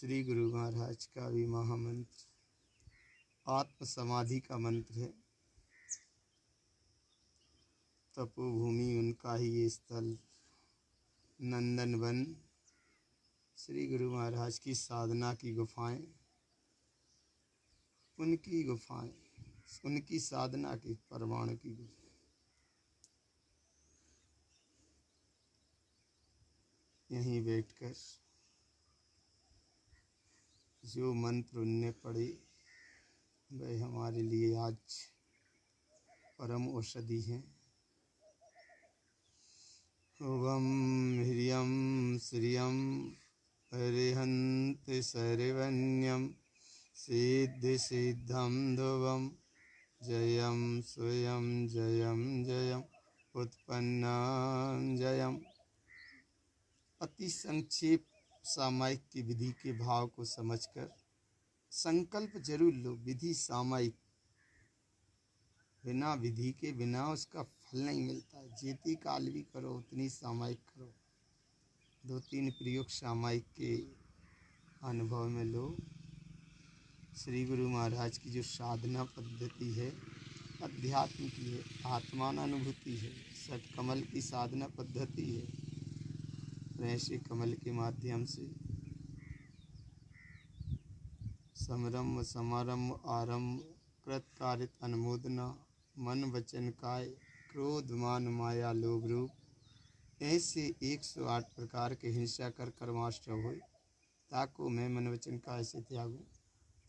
श्री गुरु महाराज का भी महामंत्र आत्म समाधि का मंत्र है। तपोभूमि उनका ही ये स्थल नंदन वन, श्री गुरु महाराज की साधना की गुफाएं, उनकी गुफाएं, उनकी साधना की परमाणु की गुफाएं। यहीं बैठकर जो मंत्र उनने पढ़े वह हमारे लिए आज परम औषधि हैं। ओम ह्रियं श्रियं हरिहन्त सर्वन्यं सिद्धि सिद्धं ध्रुवं जयं स्वयं जयं जयं उत्पन्नं जयं। अति संक्षेप सामायिक की विधि के भाव को समझकर संकल्प जरूर लो। विधि सामायिक, बिना विधि के बिना उसका फल नहीं मिलता है। जेती काल भी करो उतनी सामायिक करो। 2-3 प्रयोग सामायिक के अनुभव में लो। श्री गुरु महाराज की जो साधना पद्धति है अध्यात्म की है, आत्मानुभूति है, षटकमल की साधना पद्धति है। ऐसे कमल के माध्यम से समरम समारंभ आरंभ कृत कारित अनुमोदना मन वचन काय क्रोध मान माया लोभ रूप ऐसे 108 प्रकार के हिंसा कर कर्माष्टव हो। ताको मैं मन वचन काय से त्यागूं,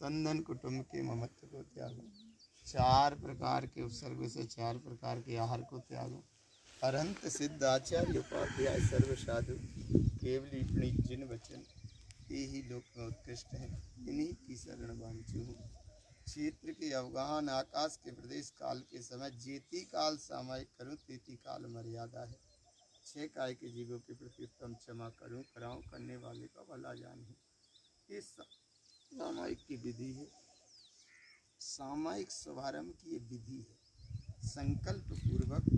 तन धन कुटुंब के ममत्व को त्यागूं, 4 प्रकार के उपसर्ग से 4 प्रकार के आहार को त्यागूं। अरहंत सिद्ध आचार्य उपाध्याय सर्व साधु केवल इतनी जिन वचन ये ही लोक में उत्कृष्ट हैं, इन्हीं की शरण वांछू हूँ। क्षेत्र के अवगाहन आकाश के प्रदेश काल के समय जेती काल सामायिक करूँ तेती काल मर्यादा है। 6 काय के जीवों के प्रति उत्तम क्षमा करूँ कराऊँ करने वाले का भला जानूँ। ये सामायिक की विधि है। सामायिक शुभारंभ की ये विधि है। संकल्प पूर्वक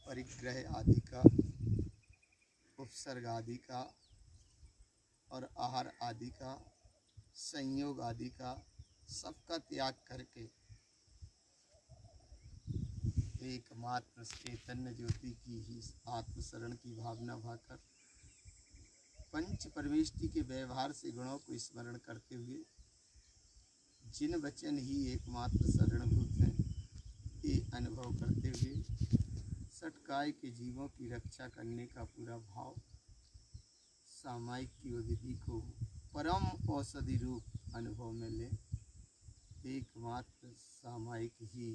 परिग्रह आदि का, उपसर्ग आदि का और आहार आदि का, संयोग आदि का सबका त्याग करके एकमात्र चैतन्य ज्योति की ही आत्मशरण की भावना भाकर पंच परमेष्टि के व्यवहार से गुणों को स्मरण करते हुए जिन वचन ही एकमात्र शरणभूत हैं ये अनुभव करते हुए षटकाय के जीवों की रक्षा करने का पूरा भाव सामायिक की विधि को परम औषधि रूप अनुभव में ले। एकमात्र सामायिक ही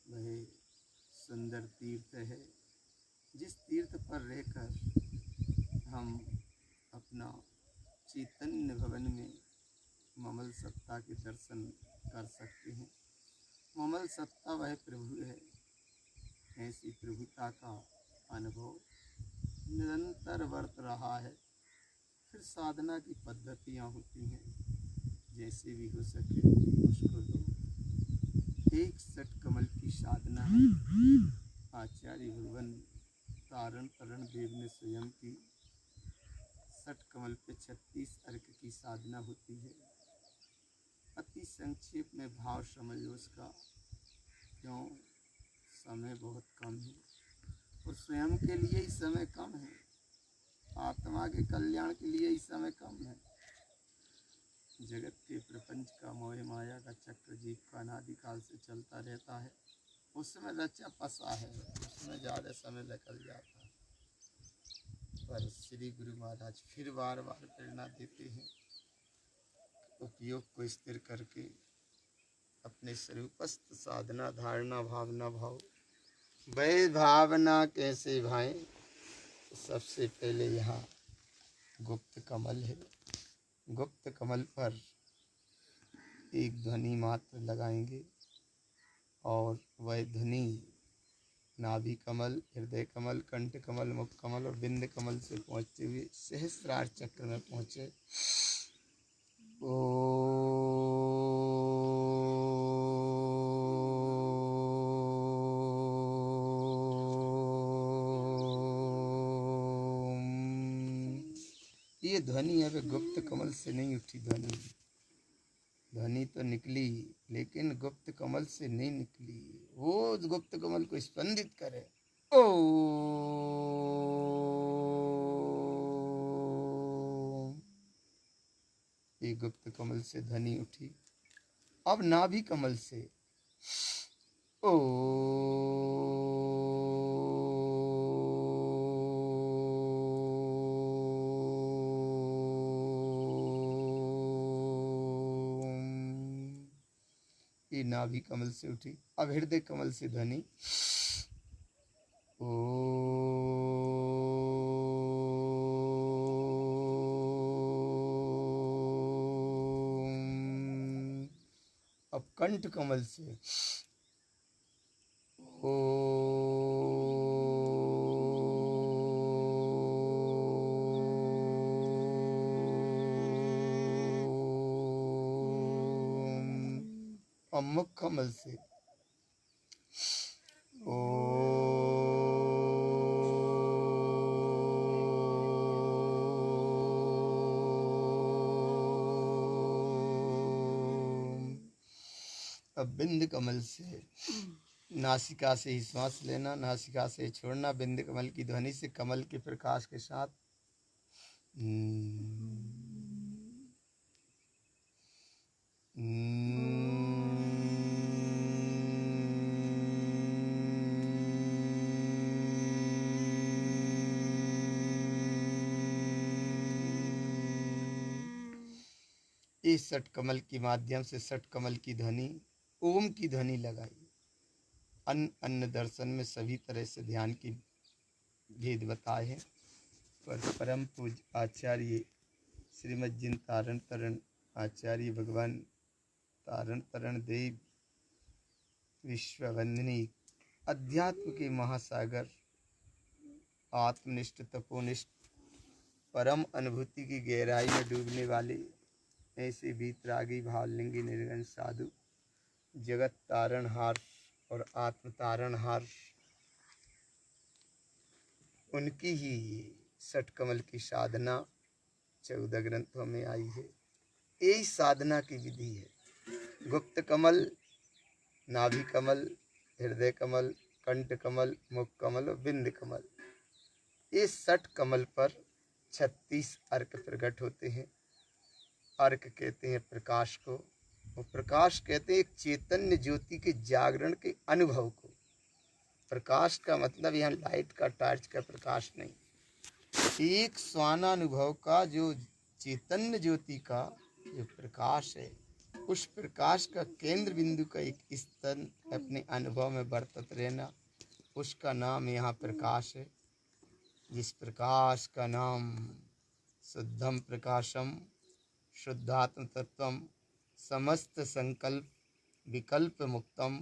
वह सुंदर तीर्थ है जिस तीर्थ पर रहकर हम अपना चैतन्य भवन में ममल सत्ता के दर्शन कर सकते हैं। ममल सत्ता वह प्रभु है। ऐसी प्रभुता का अनुभव निरंतर वर्त रहा है। फिर साधना की पद्धतियाँ होती हैं, जैसे भी हो सके उसको दो। एक षटकमल की साधना है। आचार्य भगवान तारण तरण देव ने स्वयं की षटकमल पे 36 अर्क की साधना होती है। अति संक्षेप में भाव समझ लो उसका, क्यों समय बहुत कम है और स्वयं के लिए ही समय कम है, आत्मा के कल्याण के लिए ही समय कम है। जगत के प्रपंच का मोह माया का चक्र जीव का अनादिकाल से चलता रहता है। उसमें रचा पसा है, उसमें ज़्यादा समय निकल जाता है। पर श्री गुरु महाराज फिर बार बार प्रेरणा देते हैं, उपयोग को स्थिर करके अपने स्वरूपस्थ साधना धारणा भावना भाव वह भावना कैसे भाएं। सबसे पहले यहाँ गुप्त कमल है। गुप्त कमल पर एक ध्वनि मात्र लगाएंगे और वह ध्वनि नाभि कमल, हृदय कमल, कंठ कमल, मुख कमल और बिंद कमल से पहुँचते हुए सहस्रार चक्र में पहुँचे। ये ध्वनि है वे गुप्त कमल से नहीं उठी ध्वनि। ध्वनि तो निकली लेकिन गुप्त कमल से नहीं निकली, वो गुप्त कमल को स्पंदित करे। ओ ये गुप्त कमल से ध्वनि उठी। अब नाभि कमल से ओ ये नाभि कमल से उठी। अब हृदय कमल से ध्वनि ओ। अब कंठ कमल से ओ। अब मुख कमल से ओ। अब बिंद कमल से नासिका से ही श्वास लेना, नासिका से छोड़ना। बिंद कमल की ध्वनि से कमल के प्रकाश के साथ इस षट कमल के माध्यम से षट कमल की ध्वनि ओम की ध्वनि लगाई। अन्न दर्शन में सभी तरह से ध्यान की भेद बताए हैं, पर परम पूज्य आचार्य श्रीमद जिन तारण तरण आचार्य भगवान तारण तरण देव विश्ववंदिनी अध्यात्म के महासागर, आत्मनिष्ठ तपोनिष्ठ परम अनुभूति की गहराई में डूबने वाले ऐसे वीतरागी भावलिंगी निर्गुण साधु, जगत तारणहार और आत्म तारणहार, उनकी ही षट कमल की साधना 14 ग्रंथों में आई है। यही साधना की विधि है। गुप्त कमल, नाभि कमल, हृदय कमल, कंठ कमल, मुख कमल और बिंद कमल, ये षट कमल पर 36 अर्क प्रकट होते हैं। अर्क कहते हैं प्रकाश को, और प्रकाश कहते हैं एक चैतन्य ज्योति के जागरण के अनुभव को। प्रकाश का मतलब यहाँ लाइट का, टॉर्च का प्रकाश नहीं, एक स्वानानुभव का, जो चैतन्य ज्योति का जो प्रकाश है, उस प्रकाश का केंद्र बिंदु का एक स्तर अपने अनुभव में बरतत रहना, उसका नाम यहाँ प्रकाश है। जिस प्रकाश का नाम शुद्धम प्रकाशम शुद्धात्म तत्वम समस्त संकल्प विकल्प मुक्तम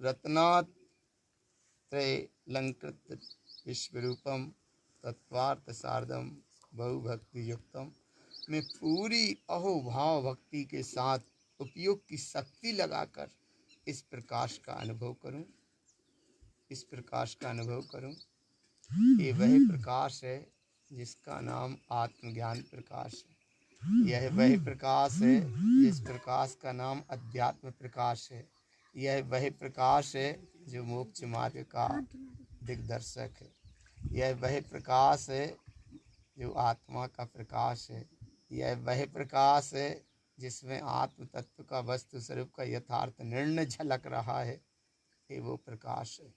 रत्नात्रयलंकृत विश्वरूपम तत्वार्थ सार्धम बहुभक्ति युक्तम, मैं पूरी अहोभाव भक्ति के साथ उपयोग की शक्ति लगाकर इस प्रकाश का अनुभव करूं, इस प्रकाश का अनुभव करूं। ये वह प्रकाश है जिसका नाम आत्मज्ञान प्रकाश है। यह वह प्रकाश है जिस प्रकाश का नाम अध्यात्म प्रकाश है। यह वह प्रकाश है जो मोक्ष मार्ग का दिग्दर्शक है। यह वह प्रकाश है जो आत्मा का प्रकाश है। यह वह प्रकाश है जिसमें आत्म तत्व का वस्तु स्वरूप का यथार्थ निर्णय झलक रहा है। ये वो प्रकाश है।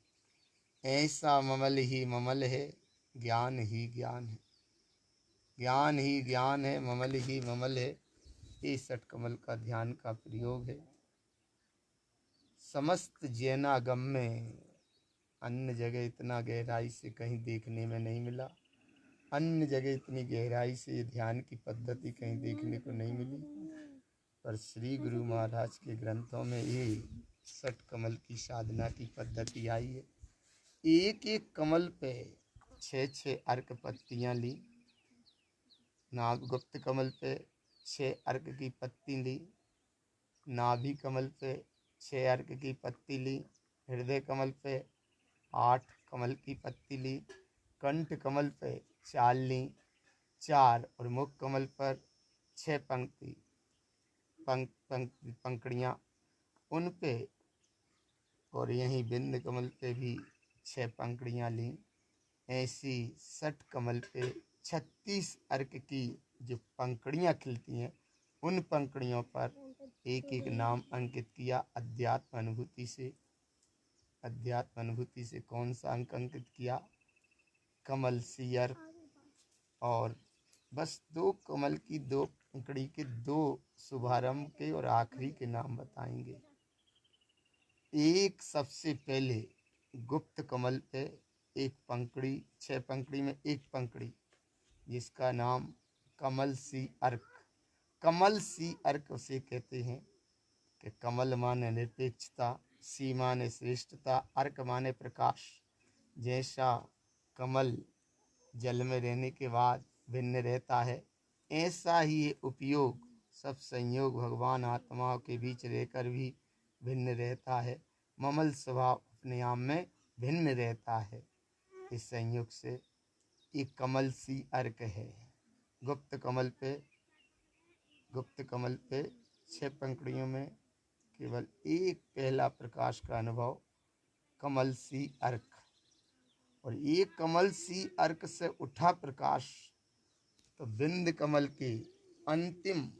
ऐसा ममल ही ममल है, ज्ञान ही ज्ञान है, ज्ञान ही ज्ञान है, ममल ही ममल है। ये षट कमल का ध्यान का प्रयोग है। समस्त जैनागम में अन्य जगह इतना गहराई से कहीं देखने में नहीं मिला, अन्य जगह इतनी गहराई से ये ध्यान की पद्धति कहीं देखने को नहीं मिली, पर श्री गुरु महाराज के ग्रंथों में ये षट कमल की साधना की पद्धति आई है। एक एक कमल पे 6 अर्क पत्तियाँ ली। नाभ गुप्त कमल पे 6 अर्क की पत्ती ली, नाभि कमल पे 6 अर्क की पत्ती ली, हृदय कमल पे 8 कमल की पत्ती ली, कंठ कमल पे 4 ली, 4 और मुख कमल पर 6 पंखुड़ियाँ उन पे, और यहीं बिंद कमल पे भी 6 पंखुड़ियाँ लीं। ऐसी सठ कमल पे 36 अर्क की जो पंखुड़ियाँ खिलती हैं, उन पंखुड़ियों पर एक एक नाम अंकित किया अध्यात्म अनुभूति से। अध्यात्म अनुभूति से कौन सा अंक अंकित किया? कमल सी अर्क। और बस 2 कमल की 2 पंखुड़ी के 2 शुभारंभ के और आखिरी के नाम बताएंगे। एक सबसे पहले गुप्त कमल पे एक पंखुड़ी, 6 पंखुड़ी में एक पंखुड़ी, जिसका नाम कमल सी अर्क। कमल सी अर्क उसे कहते हैं कि कमल माने निरपेक्षता, सी माने श्रेष्ठता, अर्क माने प्रकाश। जैसा कमल जल में रहने के बाद भिन्न रहता है, ऐसा ही ये उपयोग सब संयोग भगवान आत्माओं के बीच रहकर भी भिन्न रहता है। ममल स्वभाव अपने आप में भिन्न रहता है। इस संयोग से एक कमल सी अर्क है। गुप्त कमल पे 6 पंखुड़ियों में केवल एक पहला प्रकाश का अनुभव, कमल सी अर्क। और ये कमल सी अर्क से उठा प्रकाश तो बिंद कमल के अंतिम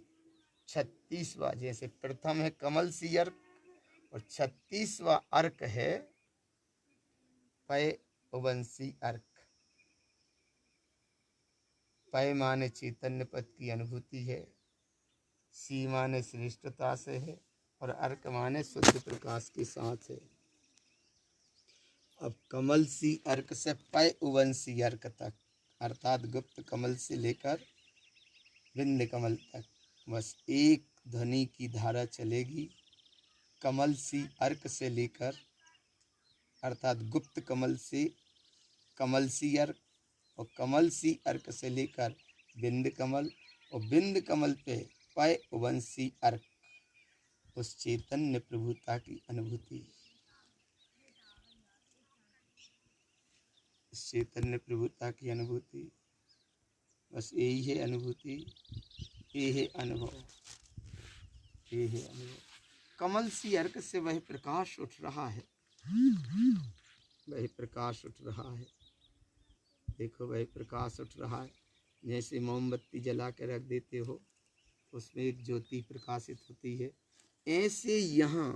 36वां, जैसे प्रथम है कमल सी अर्क और 36वां अर्क है पय उवंशी अर्क। पय माने चैतन्य पद की अनुभूति है, सी माने श्रेष्ठता से है, और अर्क माने शुद्ध प्रकाश के साथ है। अब कमल सी अर्क से पय उवंशी अर्क तक, अर्थात गुप्त कमल से लेकर बिंद कमल तक बस एक ध्वनि की धारा चलेगी। कमल सी अर्क से लेकर, अर्थात गुप्त कमल से कमल सी अर्क, और कमल सी अर्क से लेकर बिंद कमल, और बिंद कमल पे पय उवंशी अर्क, उस चैतन्य प्रभुता की अनुभूति। चैतन्य प्रभुता की अनुभूति, बस यही है अनुभूति, ये है अनुभव, ये है अनुभव। कमल सी अर्क से वह प्रकाश उठ रहा है, वह प्रकाश उठ रहा है। देखो वह प्रकाश उठ रहा है। जैसे मोमबत्ती जला के रख देते हो, उसमें एक ज्योति प्रकाशित होती है, ऐसे यहाँ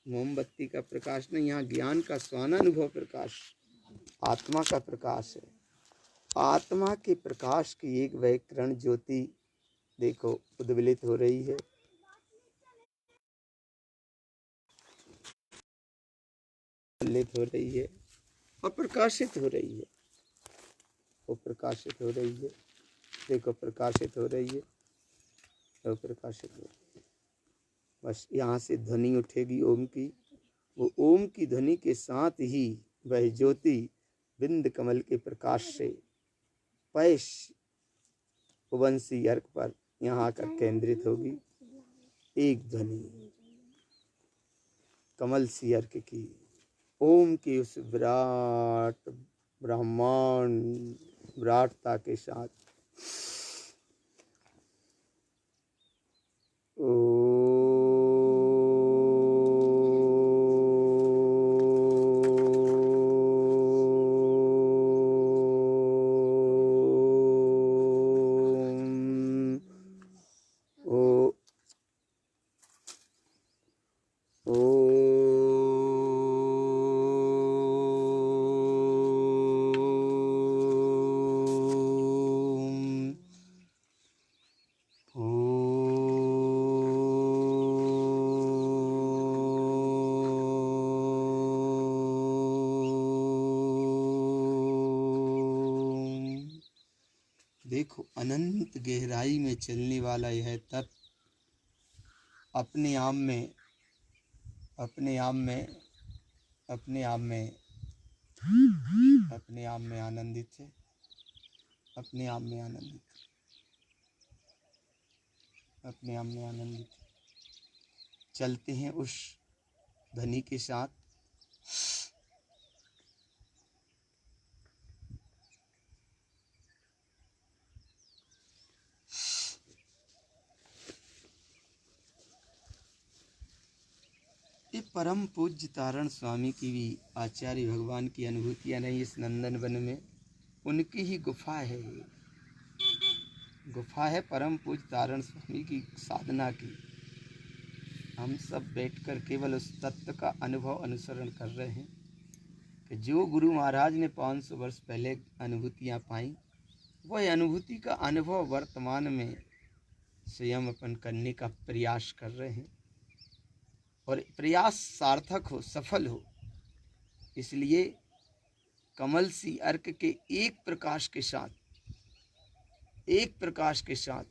मोमबत्ती का प्रकाश नहीं, यहाँ ज्ञान का स्वानुभव प्रकाश, आत्मा का प्रकाश है। आत्मा के प्रकाश की एक वह किरण ज्योति देखो उद्वेलित हो रही है। उद्वेलित हो रही है और प्रकाशित हो रही है। वो प्रकाशित हो रही है, देखो प्रकाशित हो रही है, वो प्रकाशित हो रही है। बस यहाँ से ध्वनि उठेगी ओम की, वो ओम की ध्वनि के साथ ही वह ज्योति बिंद कमल के प्रकाश से पय उवंशी अर्क पर यहाँ आकर केंद्रित होगी। एक ध्वनि कमल सी अर्क की, ओम की उस विराट ब्रह्मांड विराटता के साथ देखो अनंत गहराई में चलने वाला यह तत्व अपने आप में अपने आप में अपने आप में अपने आप में आनंदित है, अपने आप में आनंदित, अपने आप में आनंदित। चलते हैं उस ध्वनि के साथ। ये परम पूज्य तारण स्वामी की भी आचार्य भगवान की अनुभूतियाँ नहीं इस नंदन वन में, उनकी ही गुफा है। ये गुफा है परम पूज्य तारण स्वामी की साधना की। हम सब बैठकर केवल उस तत्व का अनुभव अनुसरण कर रहे हैं कि जो गुरु महाराज ने 500 वर्ष पहले अनुभूतियाँ पाई, वह अनुभूति का अनुभव वर्तमान में स्वयं अपन करने का प्रयास कर रहे हैं, और प्रयास सार्थक हो, सफल हो। इसलिए कमल सी अर्क के एक प्रकाश के साथ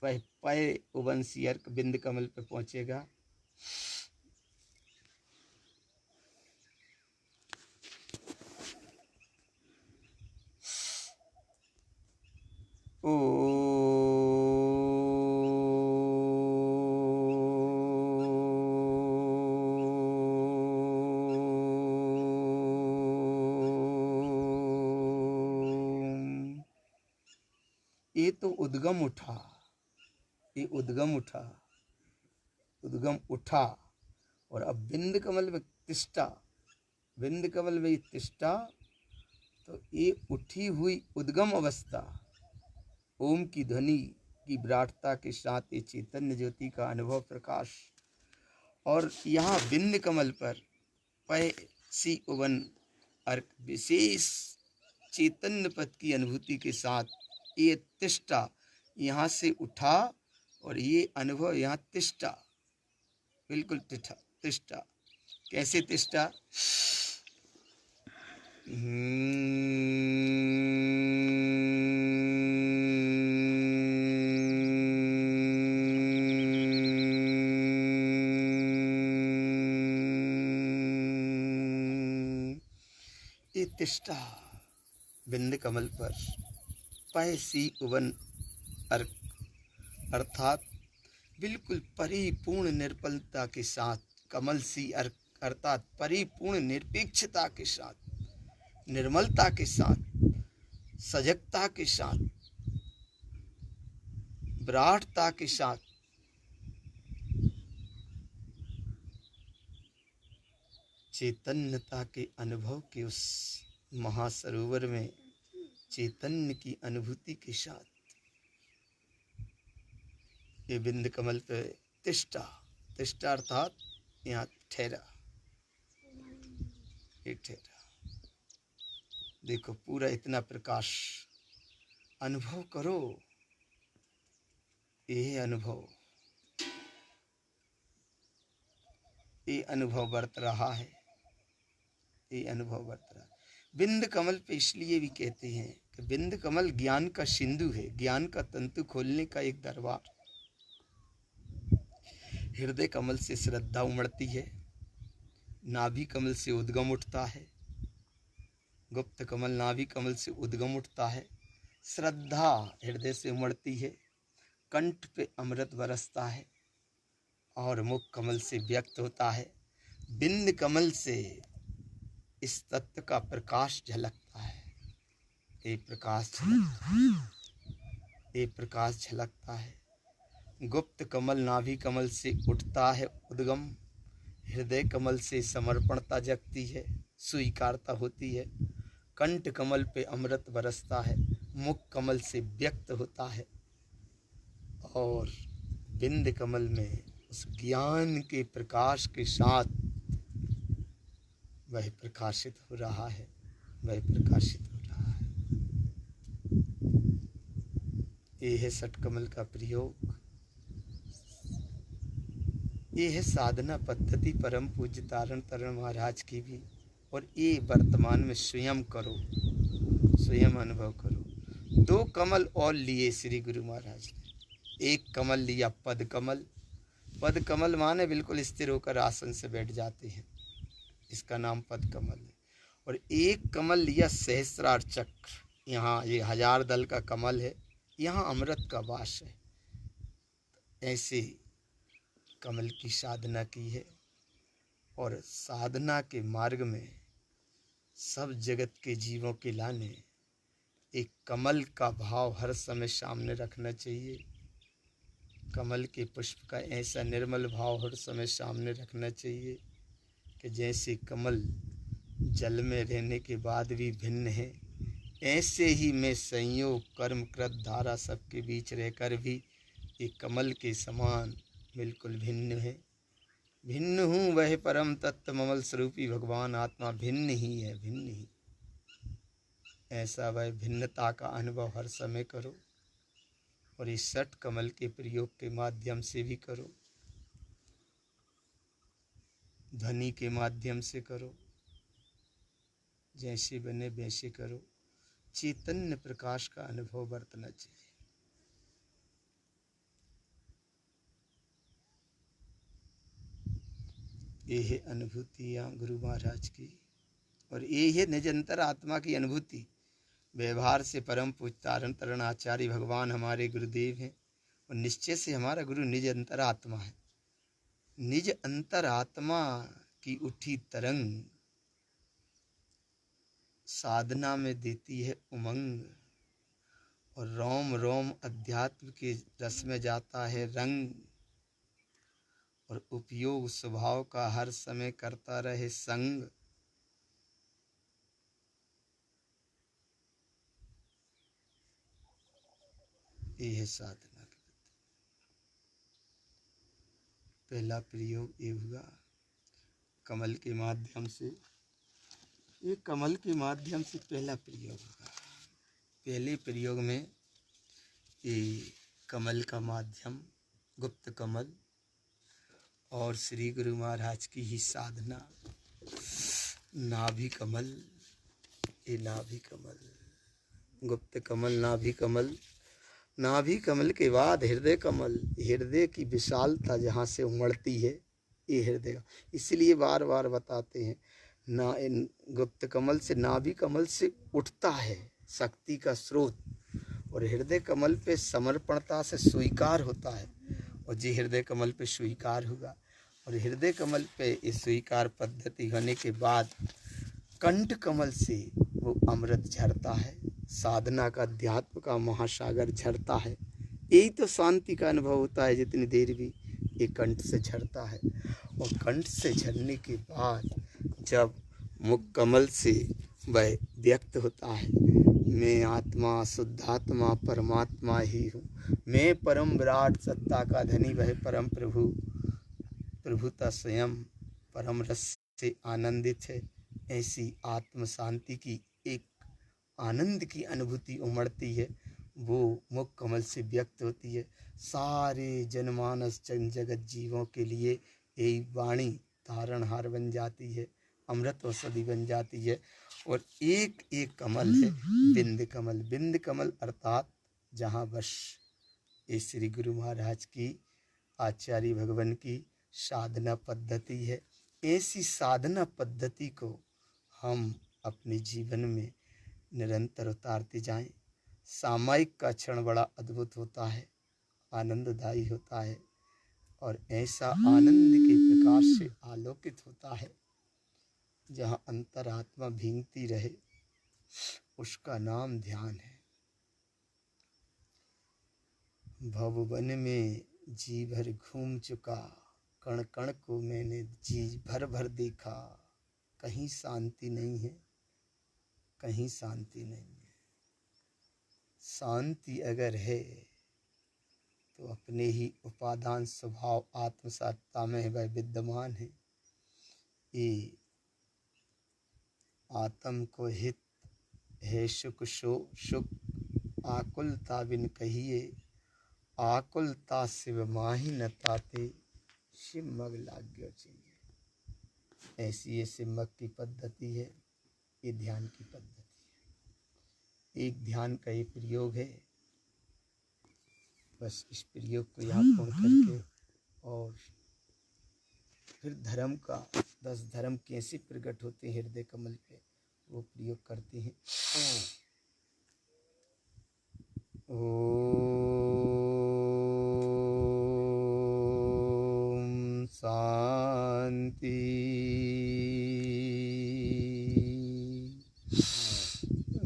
वह पय उवंसी अर्क बिंद कमल पे पहुंचेगा। ये तो उद्गम उठा, ये उद्गम उठा और अब बिंद कमल में तिष्ठा, बिंद कमल में तिष्ठा। तो ये उठी हुई उद्गम अवस्था ओम की ध्वनि की विराटता के साथ ये चैतन्य ज्योति का अनुभव प्रकाश, और यहाँ बिंद कमल पर पय सी उवन अर्क विशेष चैतन्य पद की अनुभूति के साथ ये तिष्ठा यहाँ से उठा, और ये अनुभव यहाँ तिष्ठा, बिल्कुल तिष्ठा। कैसे तिष्ठा? ये तिष्ठा बिंद कमल पर पय सी उवन अर्क, अर्थात बिल्कुल परिपूर्ण निर्मलता के साथ, कमल सी अर्क अर्थात परिपूर्ण निरपेक्षता के साथ, निर्मलता के साथ, सजगता के साथ, विराटता के साथ चैतन्यता के अनुभव के उस महासरोवर में चैतन्य की अनुभूति के साथ ये बिंद कमल पे तिष्ठा, तिष्ठा अर्थात यहाँ ठहरा, ये ठहरा। देखो पूरा इतना प्रकाश अनुभव करो, ये अनुभव बरत रहा है, ये अनुभव बरत रहा है। बिंद कमल पे इसलिए भी कहते हैं कि बिंद कमल ज्ञान का सिंधु है, ज्ञान का तंतु खोलने का एक दरबार। हृदय कमल से श्रद्धा उमड़ती है, नाभि कमल से उद्गम उठता है, गुप्त कमल नाभि कमल से उद्गम उठता है, श्रद्धा हृदय से उमड़ती है, कंठ पे अमृत बरसता है, और मुख कमल से व्यक्त होता है। बिंद कमल से इस तत्व का प्रकाश झलकता है, ये प्रकाश झलकता है। गुप्त कमल नाभि कमल से उठता है उद्गम, हृदय कमल से समर्पणता जगती है, स्वीकारता होती है, कंठ कमल पे अमृत बरसता है, मुख कमल से व्यक्त होता है, और बिंद कमल में उस ज्ञान के प्रकाश के साथ वह प्रकाशित हो रहा है, वह प्रकाशित हो रहा है। ये है षटकमल का प्रयोग, ये है साधना पद्धति परम पूज्य तारण तरण महाराज की भी, और ये वर्तमान में स्वयं करो, स्वयं अनुभव करो। 2 कमल और लिए श्री गुरु महाराज ने। एक कमल लिया पद कमल, पद कमल माने बिल्कुल स्थिर होकर आसन से बैठ जाते हैं, इसका नाम पद कमल है। और एक कमल लिया सहस्रार चक्र, यहाँ ये 1000 दल का कमल है, यहाँ अमृत का वास है। ऐसे कमल की साधना की है, और साधना के मार्ग में सब जगत के जीवों के लाने एक कमल का भाव हर समय सामने रखना चाहिए। कमल के पुष्प का ऐसा निर्मल भाव हर समय सामने रखना चाहिए कि जैसे कमल जल में रहने के बाद भी भिन्न है, ऐसे ही मैं संयोग कर्म कृत धारा सबके बीच रहकर भी एक कमल के समान बिल्कुल भिन्न है। भिन्न हूँ वह परम तत्व ममल स्वरूपी भगवान आत्मा भिन्न ही है, भिन्न ही। ऐसा वह भिन्नता का अनुभव हर समय करो और इस षट कमल के प्रयोग के माध्यम से भी करो, ध्वनि के माध्यम से करो, जैसे बने वैसे करो। चैतन्य प्रकाश का अनुभव बरतना चाहिए। ये है अनुभूतियाँ गुरु महाराज की, और ये है निजंतर आत्मा की अनुभूति। व्यवहार से परम पूजतारण तरण आचार्य भगवान हमारे गुरुदेव हैं, और निश्चय से हमारा गुरु निज अंतर आत्मा है। निज अंतर आत्मा की उठी तरंग साधना में देती है उमंग, और रोम रोम अध्यात्म के रस में जाता है रंग, और उपयोग स्वभाव का हर समय करता रहे संग। ये है साधना के पहला प्रयोग ये हुआ कमल के माध्यम से। ये कमल के माध्यम से पहला प्रयोग हुआ। पहले प्रयोग में ये कमल का माध्यम गुप्त कमल और श्री गुरु महाराज की ही साधना नाभि कमल। ये नाभि कमल, गुप्त कमल, नाभि कमल, नाभि कमल के बाद हृदय कमल। हृदय की विशालता जहाँ से उमड़ती है ये हृदय का, इसलिए बार बार बताते हैं ना, गुप्त कमल से नाभि कमल से उठता है शक्ति का स्रोत, और हृदय कमल पे समर्पणता से स्वीकार होता है, और जी हृदय कमल पे स्वीकार हुआ। और हृदय कमल पे इस स्वीकार पद्धति होने के बाद कंठ कमल से वो अमृत झरता है, साधना का अध्यात्म का महासागर झरता है। यही तो शांति का अनुभव होता है जितनी देर भी ये कंठ से झरता है। और कंठ से झरने के बाद जब मुख कमल से वह व्यक्त होता है, मैं आत्मा शुद्धात्मा परमात्मा ही हूँ, मैं परम विराट सत्ता का धनी वह परम प्रभु, प्रभुता स्वयं परम रस से आनंदित है। ऐसी आत्म शांति की एक आनंद की अनुभूति उमड़ती है, वो मुख कमल से व्यक्त होती है। सारे जनमानस जन जगत जीवों के लिए यही वाणी तारणहार बन जाती है, अमृत औषधि बन जाती है। और एक एक कमल है बिंद कमल। बिंद कमल अर्थात जहाँ बस ये श्री गुरु महाराज की आचार्य भगवान की साधना पद्धति है। ऐसी साधना पद्धति को हम अपने जीवन में निरंतर उतारते जाएं। सामायिक का क्षण बड़ा अद्भुत होता है, आनंददायी होता है, और ऐसा आनंद के प्रकाश से आलोकित होता है जहाँ अंतरात्मा भींगती रहे, उसका नाम ध्यान है। भववन में जी भर घूम चुका, कण कण को मैंने जी भर भर देखा, कहीं शांति नहीं है, कहीं शांति नहीं है। शांति अगर है तो अपने ही उपादान स्वभाव आत्मसत्ता में वह विद्यमान है। ये आत्म को हित है सुख सुख, आकुलता बिन कहिए, आकुलता शिव माही न ताते, सिमग लाग्यो चाहिए। ऐसी ये सिमग की पद्धति है, ये ध्यान की पद्धति है। एक ध्यान का ये प्रयोग है। बस इस प्रयोग को यहाँ पूर्ण करके, और फिर धर्म का 10 धर्म कैसे प्रकट होते हैं हृदय कमल पे, वो प्रयोग करते हैं। ओम शांति,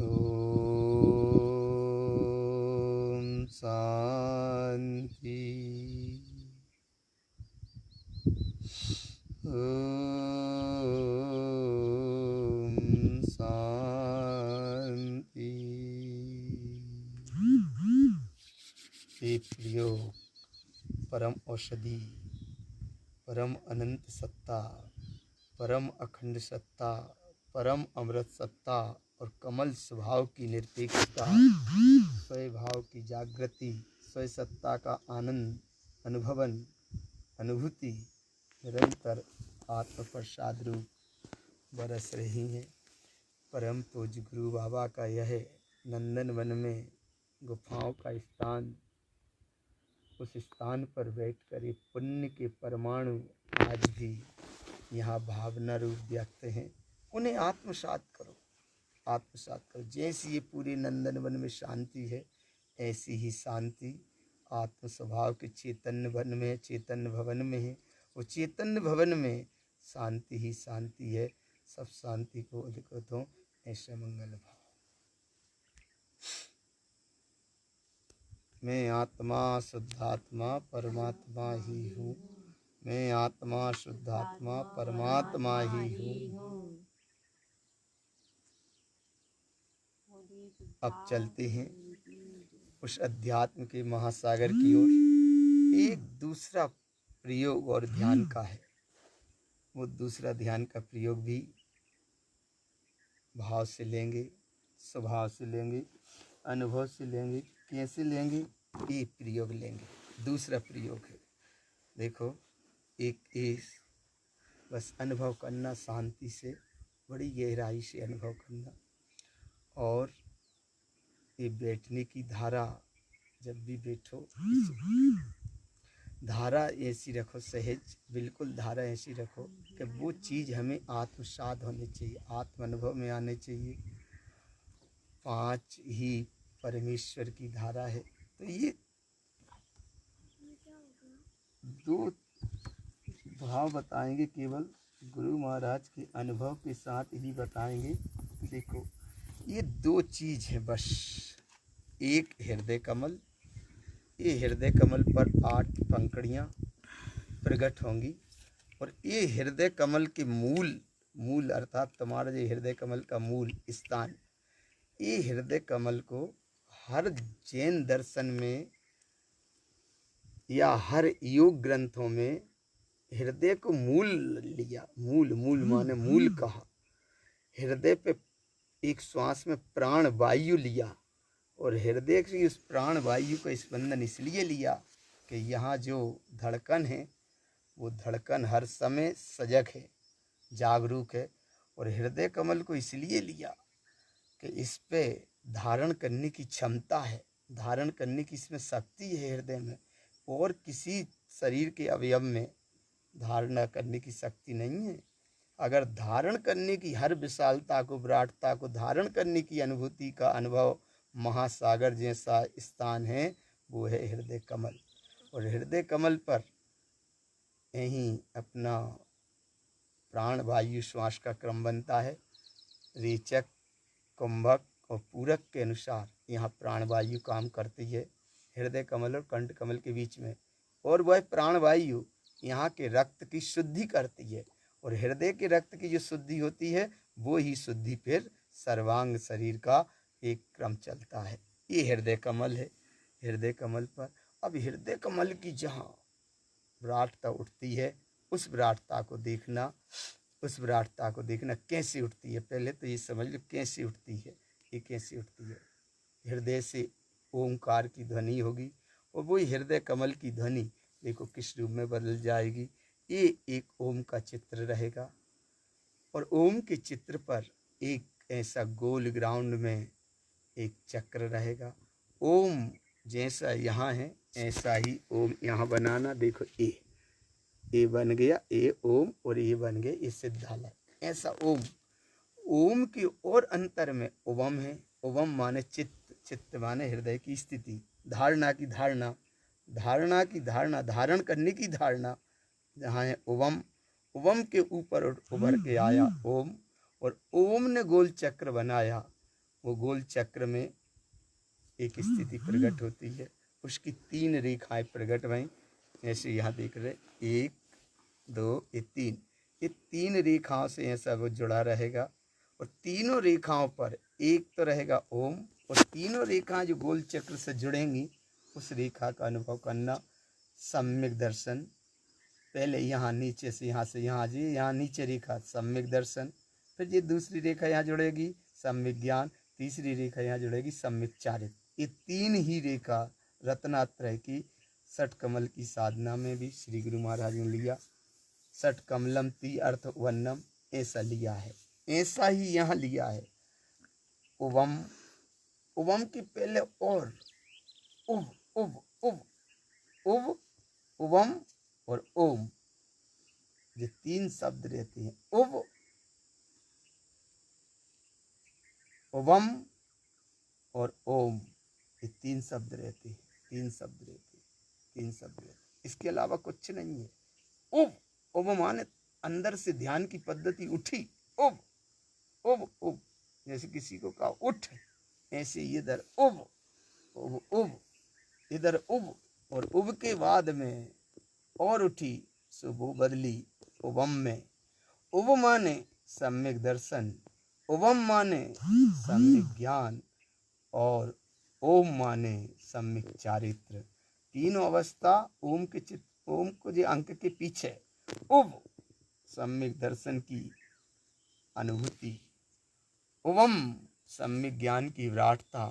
ओम शांति। हे प्रियो, परम औषधि, परम अनंत सत्ता, परम अखंड सत्ता, परम अमृत सत्ता और कमल स्वभाव की निरपेक्षता, स्वय भाव की जागृति, स्वय सत्ता का आनंद, अनुभवन, अनुभूति निरंतर आत्म प्रसाद रूप बरस रही है। परम पूज्य गुरु बाबा का यह नंदन वन में गुफाओं का स्थान, उस स्थान पर बैठकर ये पुण्य के परमाणु आज भी यहाँ भावना रूप व्यक्त हैं। उन्हें आत्मसात करो, आत्मसात करो। जैसी ये पूरे नंदन वन में शांति है, ऐसी ही शांति आत्म स्वभाव के चैतन्य वन में, चैतन्य भवन में है। वो चैतन्य भवन में शांति ही शांति है। सब शांति को अधिकृत हो, ऐसा मंगल भाव। मैं आत्मा शुद्धात्मा परमात्मा ही हूँ। मैं आत्मा शुद्धात्मा परमात्मा ही हूँ। अब चलते हैं उस अध्यात्म के महासागर की ओर। एक दूसरा प्रयोग और ध्यान का है। वो दूसरा ध्यान का प्रयोग भी भाव से लेंगे, स्वभाव से लेंगे, अनुभव से लेंगे। कैसे लेंगे? एक प्रयोग लेंगे, दूसरा प्रयोग है। देखो, एक बस अनुभव करना, शांति से, बड़ी गहराई से अनुभव करना। और ये बैठने की धारा, जब भी बैठो धारा ऐसी रखो, सहज बिल्कुल धारा ऐसी रखो कि वो चीज़ हमें आत्मसात होनी चाहिए, आत्म अनुभव में आने चाहिए। 5 ही परमेश्वर की धारा है। तो ये 2 भाव बताएंगे, केवल गुरु महाराज के अनुभव के साथ ही बताएंगे। देखो, ये 2 चीज़ है बस। एक हृदय कमल, ये हृदय कमल पर 8 पंखुड़ियाँ प्रकट होंगी। और ये हृदय कमल के मूल अर्थात तुम्हारा जो हृदय कमल का मूल स्थान, ये हृदय कमल को हर जैन दर्शन में या हर योग ग्रंथों में हृदय को मूल लिया। मूल माने मूल कहा। हृदय पे एक श्वास में प्राण वायु लिया और हृदय की उस प्राण वायु का स्पंदन इसलिए लिया कि यहाँ जो धड़कन है वो धड़कन हर समय सजग है, जागरूक है। और हृदय कमल को इसलिए लिया कि इस पे धारण करने की क्षमता है, धारण करने की इसमें शक्ति है हृदय में। और किसी शरीर के अवयव में धारणा करने की शक्ति नहीं है। अगर धारण करने की, हर विशालता को, विराटता को धारण करने की अनुभूति का अनुभव महासागर जैसा स्थान है, वो है हृदय कमल। और हृदय कमल पर यहीं अपना प्राण वायु श्वास का क्रम बनता है। रेचक, कुंभक और पूरक के अनुसार यहाँ प्राण वायु काम करती है हृदय कमल और कंठ कमल के बीच में। और वह प्राण वायु यहाँ के रक्त की शुद्धि करती है। और हृदय के रक्त की जो शुद्धि होती है, वो ही शुद्धि फिर सर्वांग शरीर का एक क्रम चलता है। ये हृदय कमल है। हृदय कमल पर अब हृदय कमल की जहाँ विराटता उठती है, उस विराटता को देखना, उस विराटता को देखना कैसे उठती है। पहले तो ये समझ लो कैसे उठती है। ये कैसे उठती है? हृदय से ओंकार की ध्वनि होगी और वही हृदय कमल की ध्वनि देखो किस रूप में बदल जाएगी। ये एक ओम का चित्र रहेगा और ओम के चित्र पर एक ऐसा गोल ग्राउंड में एक चक्र रहेगा। ओम जैसा यहाँ है ऐसा ही ओम यहाँ बनाना। देखो ए बन गया, ए ओम, और ये बन गया ये सिद्धालय। ऐसा ओम, ओम के और अंतर में उवम है। उवम माने चित्त, चित्त माने हृदय की स्थिति, धारणा की धारणा, धारणा की धारणा, धारण करने की धारणा जहाँ है उवम। उवम के ऊपर उभर के आया ओम, और ओम ने गोल चक्र बनाया। वो गोल चक्र में एक स्थिति प्रकट होती है, उसकी 3 रेखाएं प्रकट भई। ऐसे यहाँ देख रहे 1 2 ये 3, ये 3 रेखाओं से ऐसा वो जुड़ा रहेगा। और तीनों रेखाओं पर एक तो रहेगा ओम, और तीनों रेखाएं जो गोल चक्र से जुड़ेंगी उस रेखा का अनुभव करना। सम्यक दर्शन, पहले यहाँ नीचे से यहाँ जी यहाँ नीचे रेखा सम्यक दर्शन, फिर ये दूसरी रेखा यहाँ जुड़ेगी सम्यक ज्ञान, तीसरी रेखा यहाँ जुड़ेगी सम्यक चारित्र। ये तीन ही रेखा रत्नात्रय की षट कमल की साधना में भी श्री गुरु महाराज ने लिया। षट कमलम ती अर्थ वन्नम, ऐसा लिया है, ऐसा ही यहाँ लिया है। उवम, उवम के पहले और उव उव उव उव उवम और ओम, ये तीन शब्द रहते हैं। उव, उवम और ओम, ये तीन शब्द रहते हैं, तीन शब्द रहते हैं, तीन शब्द रहते हैं, इसके अलावा कुछ नहीं है। उव, उव माने अंदर से ध्यान की पद्धति उठी। उव उव उव, जैसे किसी को कहा उठ, ऐसे इधर उव उव उव, इधर उव, और उव के बाद में और उठी, सुबह बदली उवम में। उव माने सम्यक दर्शन, उवम माने सम्यक ज्ञान, और ओम माने सम्यक चारित्र। तीनों अवस्था ओम के चित्त, ओम को जो अंक के पीछे, उव सम्यक दर्शन की अनुभूति, उवम सम्यक ज्ञान की विराटता,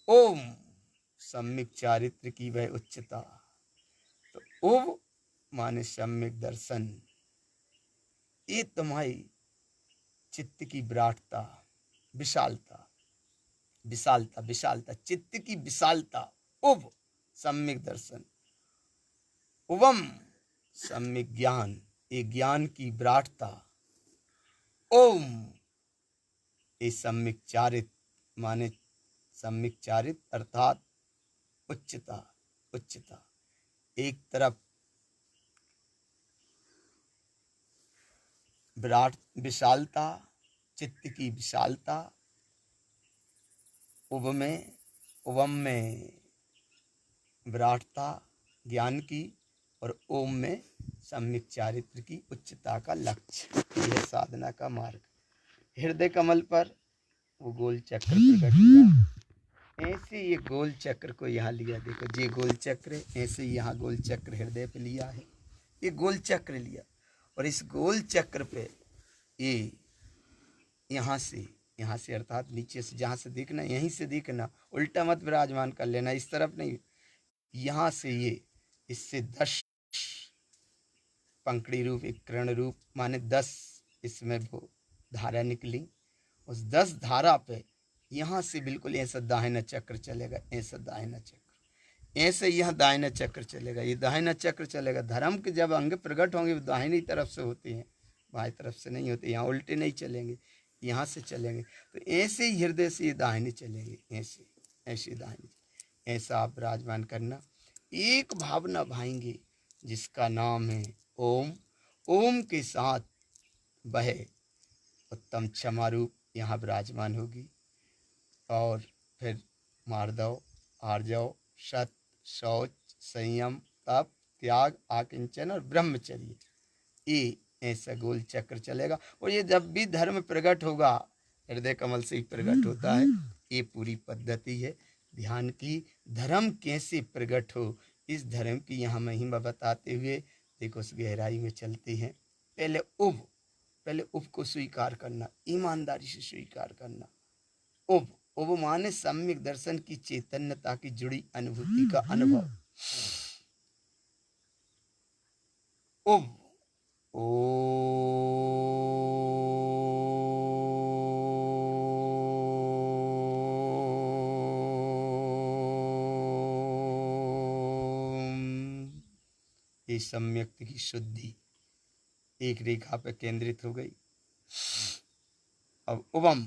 ओम सम्यक चारित्र की वह उच्चता। तो उव माने सम्यक दर्शन, ये तुम्हारी चित्त की विराटता, विशालता, विशालता विशालता, चित्त की विशालता। उव सम्यक दर्शन, उवम सम्यक ज्ञान, ये ज्ञान की विराटता। ओम ये सम्यक चारित्र माने सम्यक चारित्र अर्थात उच्चता, उच्चता। एक तरफ विराट विशालता, चित्त की विशालता, उवम में विराटता ज्ञान की, और ओम में सम्यक चारित्र की उच्चता का लक्ष्य। यह साधना का मार्ग। हृदय कमल पर वो गोल चक्र प्रकट हुआ। ऐसे ये गोल चक्र को यहाँ लिया, देखो ये गोल चक्र, ऐसे यहाँ गोल चक्र हृदय पे लिया है, ये गोल चक्र लिया, और इस गोल चक्र पे ये यहाँ से अर्थात नीचे से, जहाँ से देखना यहीं से देखना, उल्टा मत विराजमान कर लेना, इस तरफ नहीं, यहाँ से ये, इससे 10 पंखड़ी रूप, एक किरण रूप माने 10 इसमें वो धारा निकली। उस 10 धारा पे यहाँ से बिल्कुल ऐसा दाहिना चक्र चलेगा, ऐसा दाहिना चक्र, ऐसे यहाँ दाहिना चक्र चलेगा, ये दाहिना चक्र चलेगा। धर्म के जब अंग प्रकट होंगे वो दाहिनी तरफ से होते हैं, बाएं तरफ से नहीं होते, यहाँ उल्टे नहीं चलेंगे, यहाँ से चलेंगे। तो ऐसे ही हृदय से ये दाहिने चलेंगे, ऐसे ऐसे दाहिने, ऐसा आप विराजमान करना। एक भावना भाएंगे जिसका नाम है ओम। ओम के साथ वह उत्तम क्षमा रूप यहाँ विराजमान होगी, और फिर मार्दव, आर्जव, सत, शौच, संयम, तप, त्याग, आकिंचन और ब्रह्मचर्य, ये ऐसा गोल चक्र चलेगा। और ये जब भी धर्म प्रकट होगा हृदय कमल से ही प्रकट होता है। ये पूरी पद्धति है ध्यान की। धर्म कैसे प्रकट हो, इस धर्म की यहाँ महिमा बताते हुए देखो उस गहराई में चलते हैं। पहले उप को स्वीकार करना, ईमानदारी से स्वीकार करना। उप माने सम्यक दर्शन की चैतन्यता की जुड़ी अनुभूति का अनुभव। उप ये सम्यक की शुद्धि एक रेखा पर केंद्रित हो गई। अब उवम,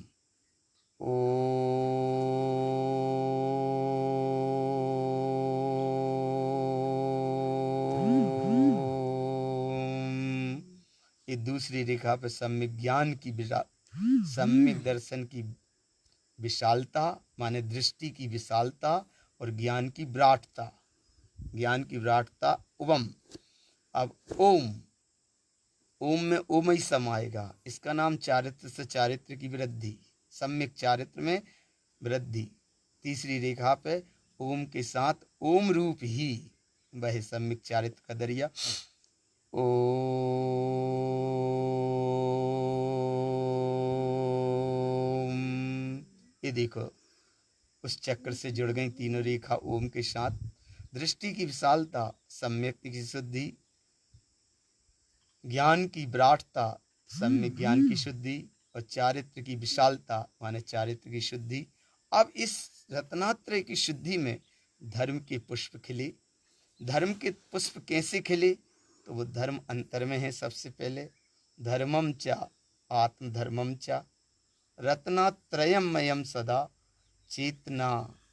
ये दूसरी रेखा पर सम्यक ज्ञान की सम्यक दर्शन की विशालता माने दृष्टि की विशालता और ज्ञान की विराटता, ज्ञान की विराटता उवम। अब ओम में ओम ही समाएगा, इसका नाम चारित्र से चारित्र की वृद्धि, सम्यक चारित्र में वृद्धि। तीसरी रेखा पे ओम के साथ ओम रूप ही वह सम्यक चारित्र का दरिया। ओम, ये देखो उस चक्र से जुड़ गई तीनों रेखा ओम के साथ। दृष्टि की विशालता, सम्यक की शुद्धि, ज्ञान की विराटता, सम्यक ज्ञान की शुद्धि, और चारित्र की विशालता माने चारित्र की शुद्धि। अब इस रत्नात्रय की शुद्धि में धर्म के पुष्प खिले। धर्म के पुष्प कैसे खिले? तो वो धर्म अंतर में है। सबसे पहले धर्मम च आत्मधर्मम च रत्नात्रयमयम सदा चेतना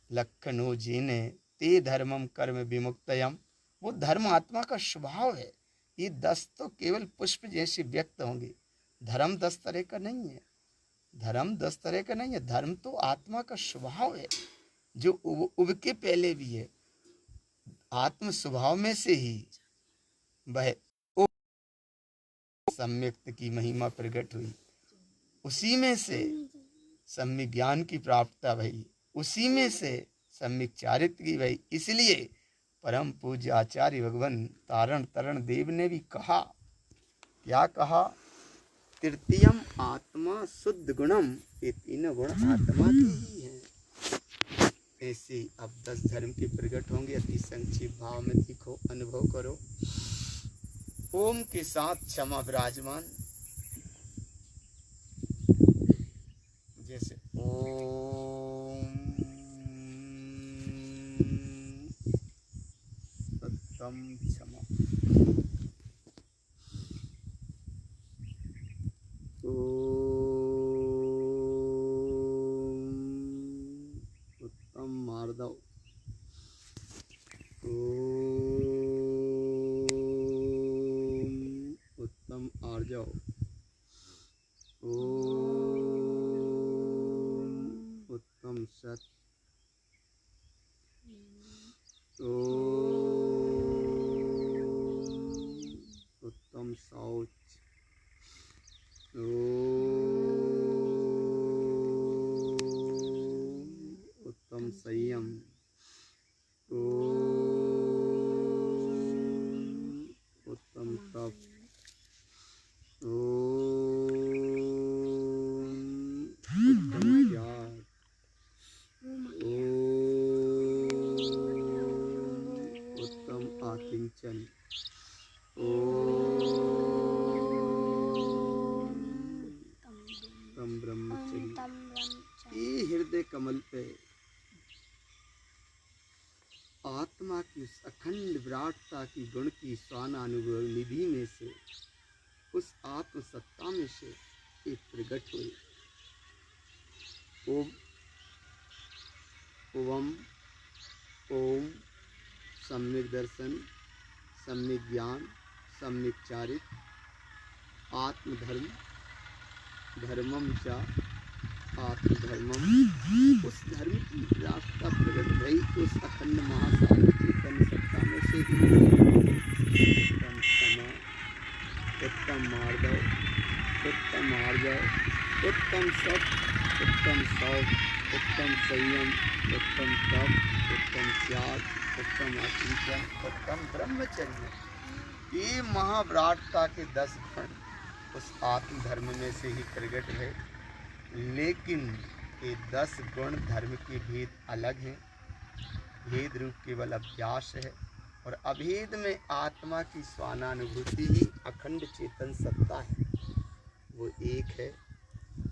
लक्षणो जेने ते धर्मम कर्म विमुक्तयम। वो धर्म आत्मा का स्वभाव है। ये 10 तो केवल पुष्प जैसे व्यक्त होंगे। धर्म 10 तरह का नहीं है। धर्म 10 तरह का नहीं है। धर्म तो आत्मा का स्वभाव है जो उब के पहले भी है। आत्म स्वभाव में से ही वह सम्यक्त की महिमा प्रकट हुई। उसी में से सम्यक ज्ञान की प्राप्तता भई। उसी में से सम्यक चारित्र की भई। इसलिए परम पूज्य आचार्य भगवान तारण तरण देव ने भी कहा, क्या कहा? तृतीयम आत्मा शुद्ध गुणम। ये तीनों गुण आत्मा के ही हैं। ऐसे अब 10 धर्म के प्रकट होंगे। अति संक्षिप्त भाव में देखो, अनुभव करो। ओम के साथ क्षमा विराजमान। जैसे ओम सत्यम क्षमा, उत्तम मार्दव, उत्तम आर्जव, उत्तम सत, उत्तम शौच, उत्तम संयम, उत्तम तप, उत्तम त्याग, उत्तम आकिंचन, उत्तम ब्रह्मचर्य। ये हृदय कमल पे आत्मा की उस अखंड विराटता की गुण की स्वानानुभव निधि में से, उस आत्म सत्ता में से एक प्रकट हुई। ओम ओम ओम सम्यक दर्शन, सम्यक ज्ञान, सम्यक चारित्र, आत्मधर्म, धर्मम च आत्मधर्मम। उस धर्म की रास्ता प्रकट भई उस अखंड महासागर चेतन सत्ता में से ही। उत्तम क्षमा, उत्तम मार्दव, उत्तम आर्जव, उत्तम सत, उत्तम शौच, उत्तम संयम, उत्तम तप, उत्तम त्याग, उत्तम आकिंचन, उत्तम ब्रह्मचर्य। ये महाविराटता के 10 गुण उस आत्म धर्म में से ही प्रकट है। लेकिन ये 10 गुण धर्म के भेद अलग हैं। भेद रूप केवल अभ्यास है, और अभेद में आत्मा की स्वानानुभूति ही अखंड चेतन सत्ता है। वो एक है,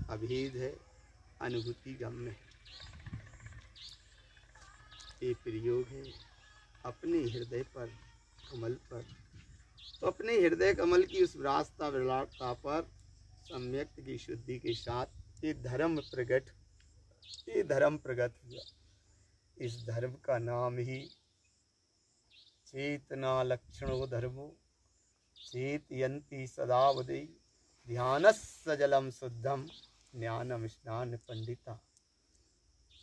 अभेद है, अनुभूति गम्य है। ये प्रयोग है अपने हृदय पर, कमल पर। तो अपने हृदय कमल की उस विराटता पर सम्यक्त की शुद्धि के साथ ये धर्म प्रकट हुआ। इस धर्म का नाम ही चेतना लक्षणो धर्मो चेतयन्ति सदा उदय ध्यानस्य जलम शुद्धम ज्ञानम स्नान पंडिता।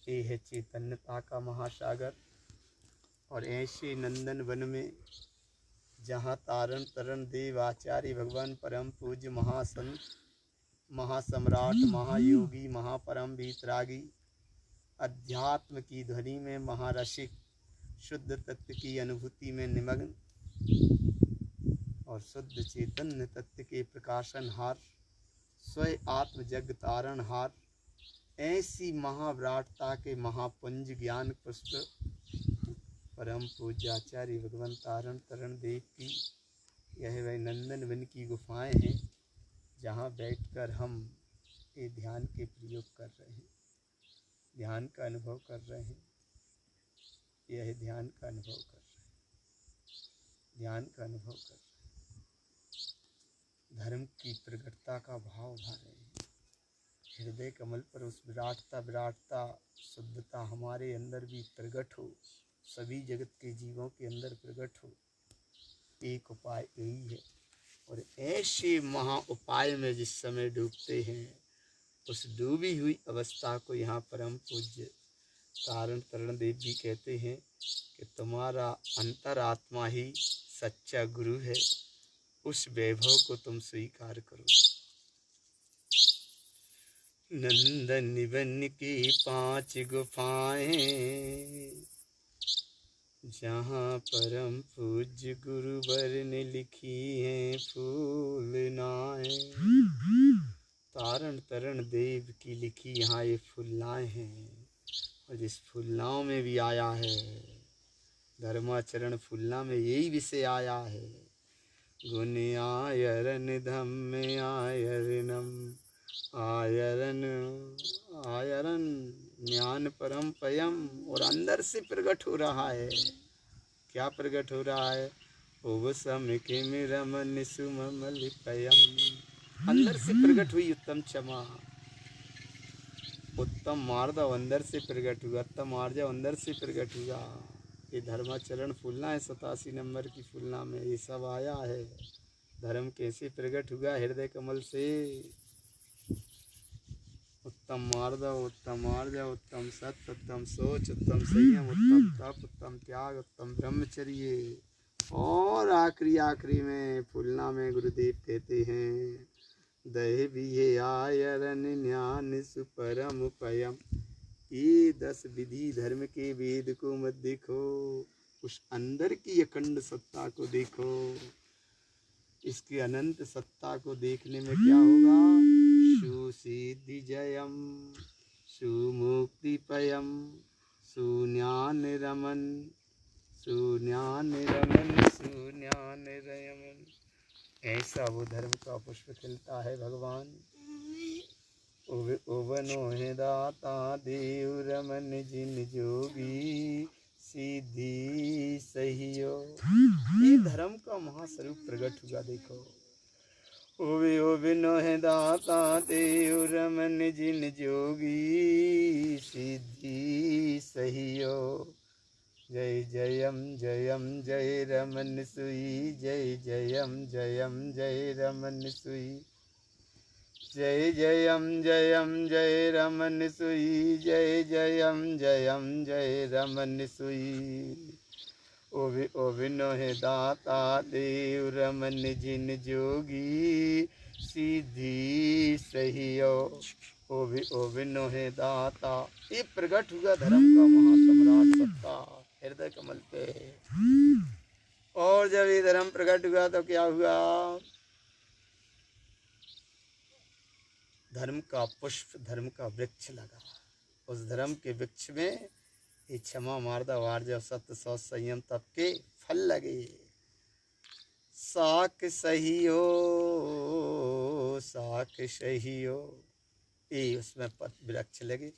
ये है चैतन्यता का महासागर। और ऐसे नंदन वन में जहाँ तारण तरण देव आचार्य भगवान परम पूज्य महासंत, महासम्राट, महायोगी, महापरम वीतरागी, अध्यात्म की ध्वनि में महारसिक शुद्ध तत्व की अनुभूति में निमग्न और शुद्ध चैतन्य तत्व के प्रकाशनहार, स्वयं आत्म जग तारणहार, ऐसी महाविराटता के महापुंज ज्ञान पुष्प परम पूज्याचार्य भगवान तारण तरण देव की यह वह नंदन वन की गुफाएं हैं जहाँ बैठकर हम ये ध्यान के प्रयोग कर रहे हैं, ध्यान का अनुभव कर रहे हैं। यह ध्यान का अनुभव कर रहे हैं, ध्यान का अनुभव कर रहे हैं। धर्म की प्रगटता का भाव भा रहे हैं। हृदय कमल पर उस विराटता शुद्धता हमारे अंदर भी प्रकट हो, सभी जगत के जीवों के अंदर प्रकट हो। एक उपाय यही है। और ऐसे महा उपाय में जिस समय डूबते हैं, उस डूबी हुई अवस्था को यहाँ परम पूज्य तारण तरण देव जी कहते हैं कि तुम्हारा अंतरात्मा ही सच्चा गुरु है, उस वैभव को तुम स्वीकार करो। नंदन वन की 5 गुफाएं जहाँ परम पूज्य गुरुवर ने लिखी हैं फूलनाएं, तारण तरण देव की लिखी यहाँ ये फूलनाएं हैं। और जिस फूलनाओं में भी आया है, धर्माचरण फूलना में यही विषय आया है। गुण आयरन धम्म आयरनम आयरन आयरन ज्ञान परम पयम। और अंदर से प्रकट हो रहा है। क्या प्रकट हो रहा है? ओव सम किम रमन सुमल पयम। अंदर से प्रकट हुई उत्तम क्षमा, उत्तम मार्दव अंदर से प्रकट हुआ, उत्तम मार्जव अंदर से प्रकट हुआ। ये धर्माचरण फूलना है 87 नंबर की फूलना में ये सब आया है। धर्म कैसे प्रकट हुआ? हृदय कमल से। उत्तम मार्दव, उत्तम मार्जव, उत्तम सत्य, उत्तम सोच, उत्तम संयम, उत्तम तप, उत्तम त्याग, उत्तम ब्रह्मचर्य। और आखिरी में फूलना में गुरुदेव कहते हैं दैवी आयरन ज्ञान सुपरम पयम। ये 10 विधि धर्म के वेद को मत देखो, उस अंदर की अखंड सत्ता को देखो। इसकी अनंत सत्ता को देखने में क्या होगा? सुसिद्धि जयम सुमुक्ति पयम सुज्ञान रमन सुज्ञान रमन सुज्ञान रमन। ऐसा वो धर्म का पुष्प खिलता है भगवान। ओवनो है दाता देव रमन जिन जोगी सीधी सहियो। ये धर्म का महास्वरूप प्रकट हुआ। देखो ओवे नो है दाता देव रमन जिन जोगी सीधी सहियो। जय जयम जयम जय रमन सुई, जय जयम जयम जय रमन सुई, जय जयम जयम जय रमन सुई, जय जयम जयम जय रमन सुई। ओवे नो है दाता देव रमन जिन जोगी सीधी सहियो। ओवे नो है दाता। ये प्रकट हुआ धर्म का महासम्राट सत्ता हृदय कमल पे। और जब ये धर्म प्रकट हुआ तो क्या हुआ? धर्म का पुष्प, धर्म का वृक्ष लगा। उस धर्म के वृक्ष में ये क्षमा मार्दा वार्जव सत्य सौच संयम तप के फल लगे। साक सही हो, साक सही हो। ये उसमें वृक्ष लगे,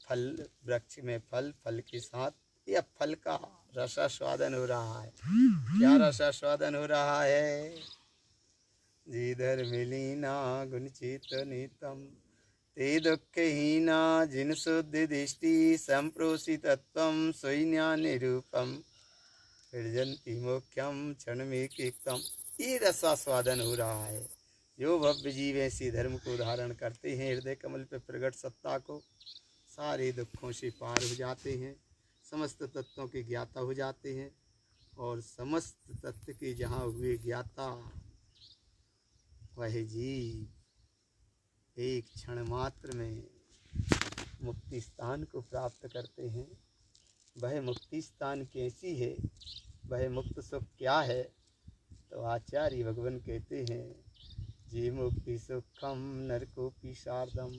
फल वृक्ष में फल, फल के साथ यह फल का रसास्वादन हो रहा है। क्या रसास्वादन हो रहा है? जिधर मिलीना गुण चेतनितम ते दुःखहीना जिन शुद्ध दृष्टि संप्रोषि तत्वम स्वज्ञान रूपम निर्जंति मोक्षम क्षण में कीर्तम। ये रसास्वादन हो रहा है। जो भव्य जीव ऐसे धर्म को धारण करते हैं, हृदय कमल पे प्रकट सत्ता को, सारे दुखों से पार हो जाते हैं, समस्त तत्वों के ज्ञाता हो जाते हैं। और समस्त तत्व के जहाँ हुए ज्ञाता वह जीव एक क्षण मात्र में मुक्ति स्थान को प्राप्त करते हैं। वह मुक्ति स्थान कैसी है, वह मुक्त सुख क्या है। तो आचार्य भगवान कहते हैं, जे मुक्ति सुखम नरकोपि शार्दम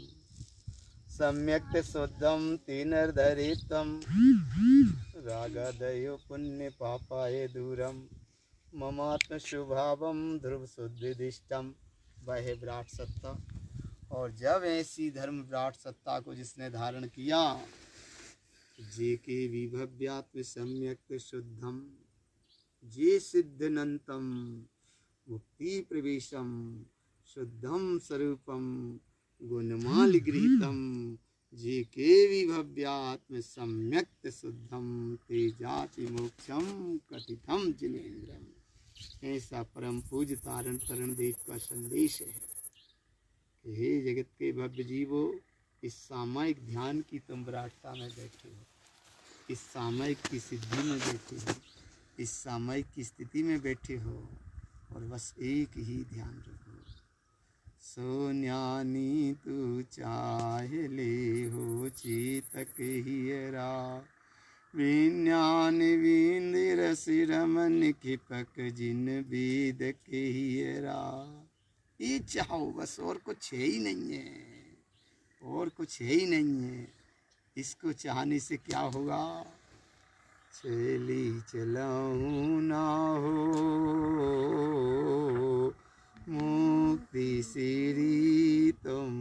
सम्यक शुद्धम तेनर्धरेतम रागादयो पुण्य पापाय दूरम ममात्म शुभावम ध्रुव शुद्धिदिष्टम। वह है विराट सत्ता। और जब ऐसी धर्म विराट सत्ता को जिसने धारण किया, जे के विभव्यात्म सम्यक शुद्धम जे सिद्धनंतम मुक्ति प्रवेशम शुद्धम स्वरूपम गुणमाल गृहीतम जे के विभव्यात्म सम्यक शुद्धम तेजाति मोक्षम कथितम जिनेन्द्रम। ऐसा परम पूज्य तारण तरण देव का संदेश है कि हे जगत के भव्य जीवो, इस सामयिक ध्यान की तुम विराटता में बैठे हो, इस सामयिक की सिद्धि में बैठे हो, इस सामयिक की स्थिति में बैठे हो, और बस एक ही ध्यान रखो, सोन्यानी तू चाहे ले हो चेतक हियरा विज्ञान विंदिर सिरमन खिपक जिन वेद के हियरा। ये चाहो बस, और कुछ है ही नहीं है, और कुछ है ही नहीं है। इसको चाहने से क्या होगा, चली चलाऊं ना हो मुक्ति सिरी तुम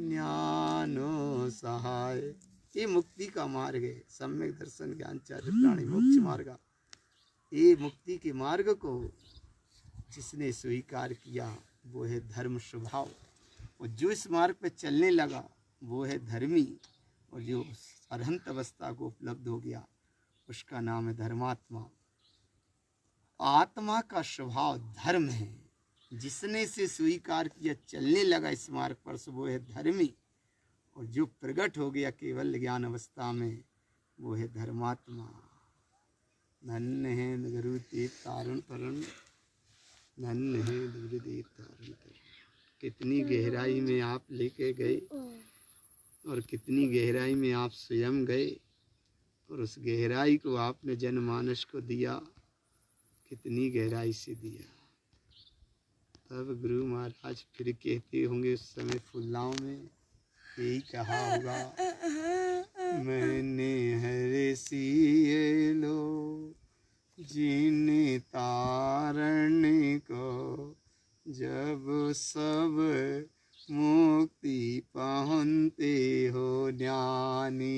ज्ञानो सहाय। ये मुक्ति का मार्ग है, सम्यक दर्शन ज्ञान चार्य प्राणी मोक्ष मार्ग। ये मुक्ति के मार्ग को जिसने स्वीकार किया वो है धर्म स्वभाव, और जो इस मार्ग पर चलने लगा वो है धर्मी, और जो अरहंत अवस्था को उपलब्ध हो गया उसका नाम है धर्मात्मा। आत्मा का स्वभाव धर्म है, जिसने से स्वीकार किया चलने लगा इस मार्ग पर वो है धर्मी, और जो प्रकट हो गया केवल ज्ञान अवस्था में वो है धर्मात्मा। धन्य है गुरुदेव तारण तरण, धन्य है गुरुदेव तारण तरण। कितनी गहराई में आप लेके गए और कितनी गहराई में आप स्वयं गए, और उस गहराई को आपने जनमानस को दिया, कितनी गहराई से दिया। तब गुरु महाराज फिर कहते होंगे उस समय फुल्लाओं में यही कहा होगा, मैंने हरे सिए लो जिन तारण को, जब सब मुक्ति पहुँचते हो ज्ञानी।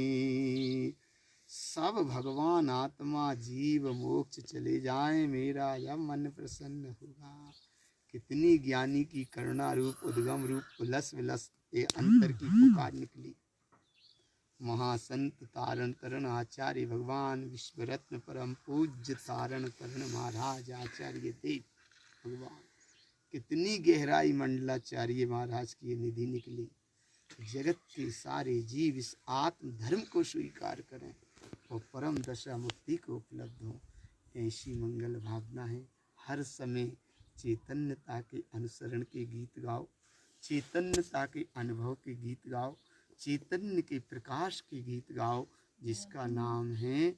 सब भगवान आत्मा जीव मोक्ष चले जाएं, मेरा जब मन प्रसन्न होगा। कितनी ज्ञानी की करुणा रूप उद्गम रूप उलस विलस के अंतर की पुकार निकली। महासंत तारण तरण आचार्य भगवान विश्वरत्न परम पूज्य तारण तरण महाराज आचार्य देव भगवान, कितनी गहराई मंडलाचार्य महाराज की निधि निकली। जगत के सारे जीव इस आत्म धर्म को स्वीकार करें और परम दशा मुक्ति को उपलब्ध हो, ऐसी मंगल भावना है। हर समय चैतन्यता के अनुसरण के गीत गाओ, चैतन्यता के अनुभव के गीत गाओ, चैतन्य के प्रकाश के गीत गाओ, जिसका नाम है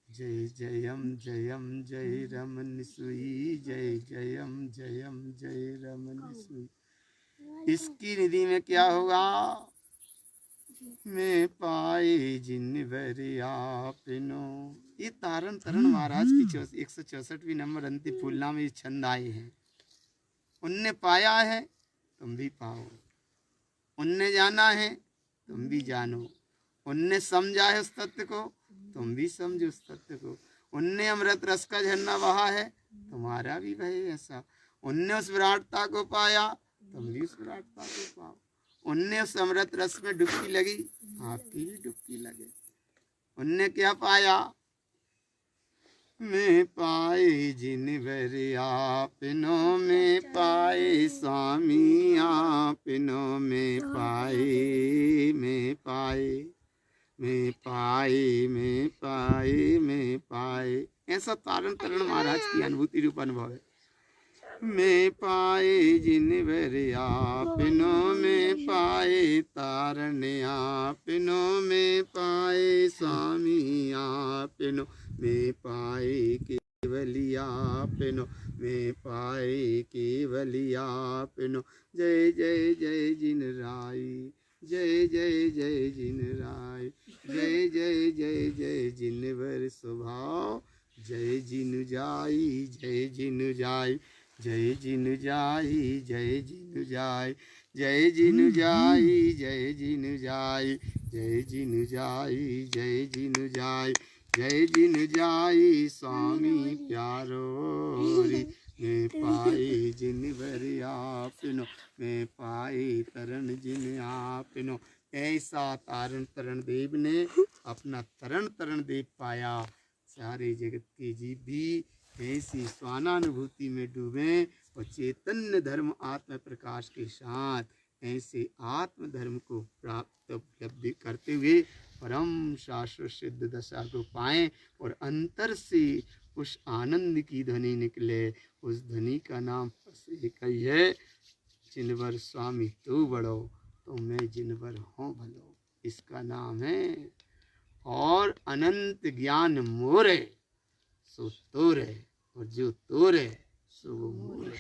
जय जयम जयम जय रमन सुई, जय जयम जयम जय रमन सुई। इसकी निधि में क्या होगा, मैं पाए जिन वर आपनो। ये तारण तरण महाराज की 164वीं नंबर अंतिम फूलना में छंद आए हैं। उनने पाया है तुम भी पाओ, उनने जाना है तुम भी जानो, उनने समझा है उस तत्व को तुम भी समझो उस तत्व को। उनने अमृत रस का झरना बहा है तुम्हारा भी बहे ऐसा। उनने उस विराटता को पाया तुम भी उस विराटता को पाओ। उनने उस अमृत रस में डुबकी लगी आपकी भी डुबकी लगे। उनने क्या पाया, मैं पाए जिन वर आपनो, में पाए स्वामी आपनो, में पाए में पाए में पाए में पाए में पाए। ऐसा तारण तरण महाराज की अनुभूति रूप अनुभव है। मैं पाए जिन वर आपनो, में पाए तारण आपनो, में पाए स्वामी पिनो मैं पाए केवलिया पिनो मैं पाए केवलिया पिनो। जय जय जय जिन राय जय जय जय जिन राय जय जय जय जय जिनवर स्वभाव जय जिन जाई जय जिन जाई जय जिन जाई जय जिन जाई जय जिन जाई जय जिन जाई जय जिन जाई जय जिन जाई जय जिन जाई स्वामी प्यारो री मैं पाए जिन वर आपनो मैं पाए तरण जिन आपनो। ऐसा तारण तरण देव ने अपना तरण तरण देव पाया। सारे जगत के जीव भी ऐसी स्वानानुभूति में डूबे और चैतन्य धर्म आत्म प्रकाश के साथ ऐसे आत्म धर्म को प्राप्त उपलब्धि करते हुए परम शाश्वत सिद्ध दशा को पाएं और अंतर से उस आनंद की ध्वनि निकले। उस ध्वनि का नाम बस एक ही है, जिनवर स्वामी तू बड़ो तो मैं जिनवर हूँ भलो। इसका नाम है और अनंत ज्ञान मोरे सो तोरे और जो तोरे सो वो मोरे।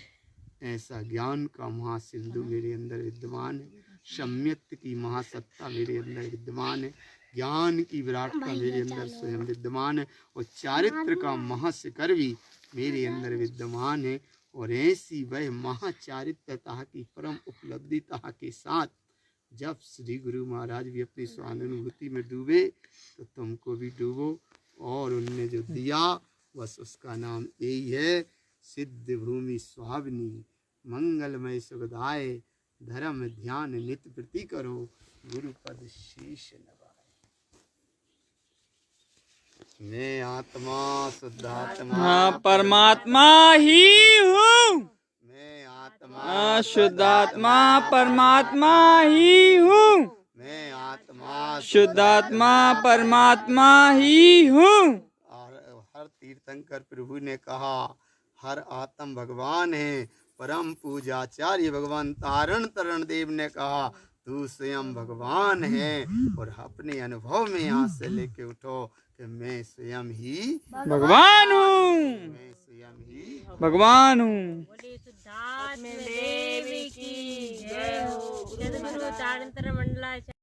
ऐसा ज्ञान का महासिंधु मेरे अंदर विद्यमान है, सम्यक्त की महासत्ता मेरे अंदर विद्यमान है, ज्ञान की विराटता मेरे अंदर स्वयं विद्यमान है और चारित्र का महाशिखर भी मेरे अंदर विद्यमान है। और ऐसी वह महाचारित्रता की परम उपलब्धिता के साथ जब श्री गुरु महाराज भी अपनी स्वानुभूति में डूबे तो तुमको भी डूबो। और उनने जो दिया बस उसका नाम यही है, सिद्ध भूमि सुहावनी मंगलमय सुखदाय धर्म ध्यान नित्य प्रति करो गुरु पद शीश नवाए। मैं आत्मा शुद्धात्मा परमात्मा ही हूँ। मैं आत्मा शुद्धात्मा परमात्मा ही हूँ। मैं आत्मा शुद्धात्मा परमात्मा ही हूँ। और हर तीर्थंकर प्रभु ने कहा हर आत्म भगवान है। परम पूजाचार्य भगवान तारण तरण देव ने कहा तू स्वयं भगवान है। और अपने अनुभव में यहाँ से लेके उठो कि मैं स्वयं ही भगवान हूँ। मैं स्वयं ही भगवान हूँ। देवी की जय हो। सद्गुरु तारण तरण मंडला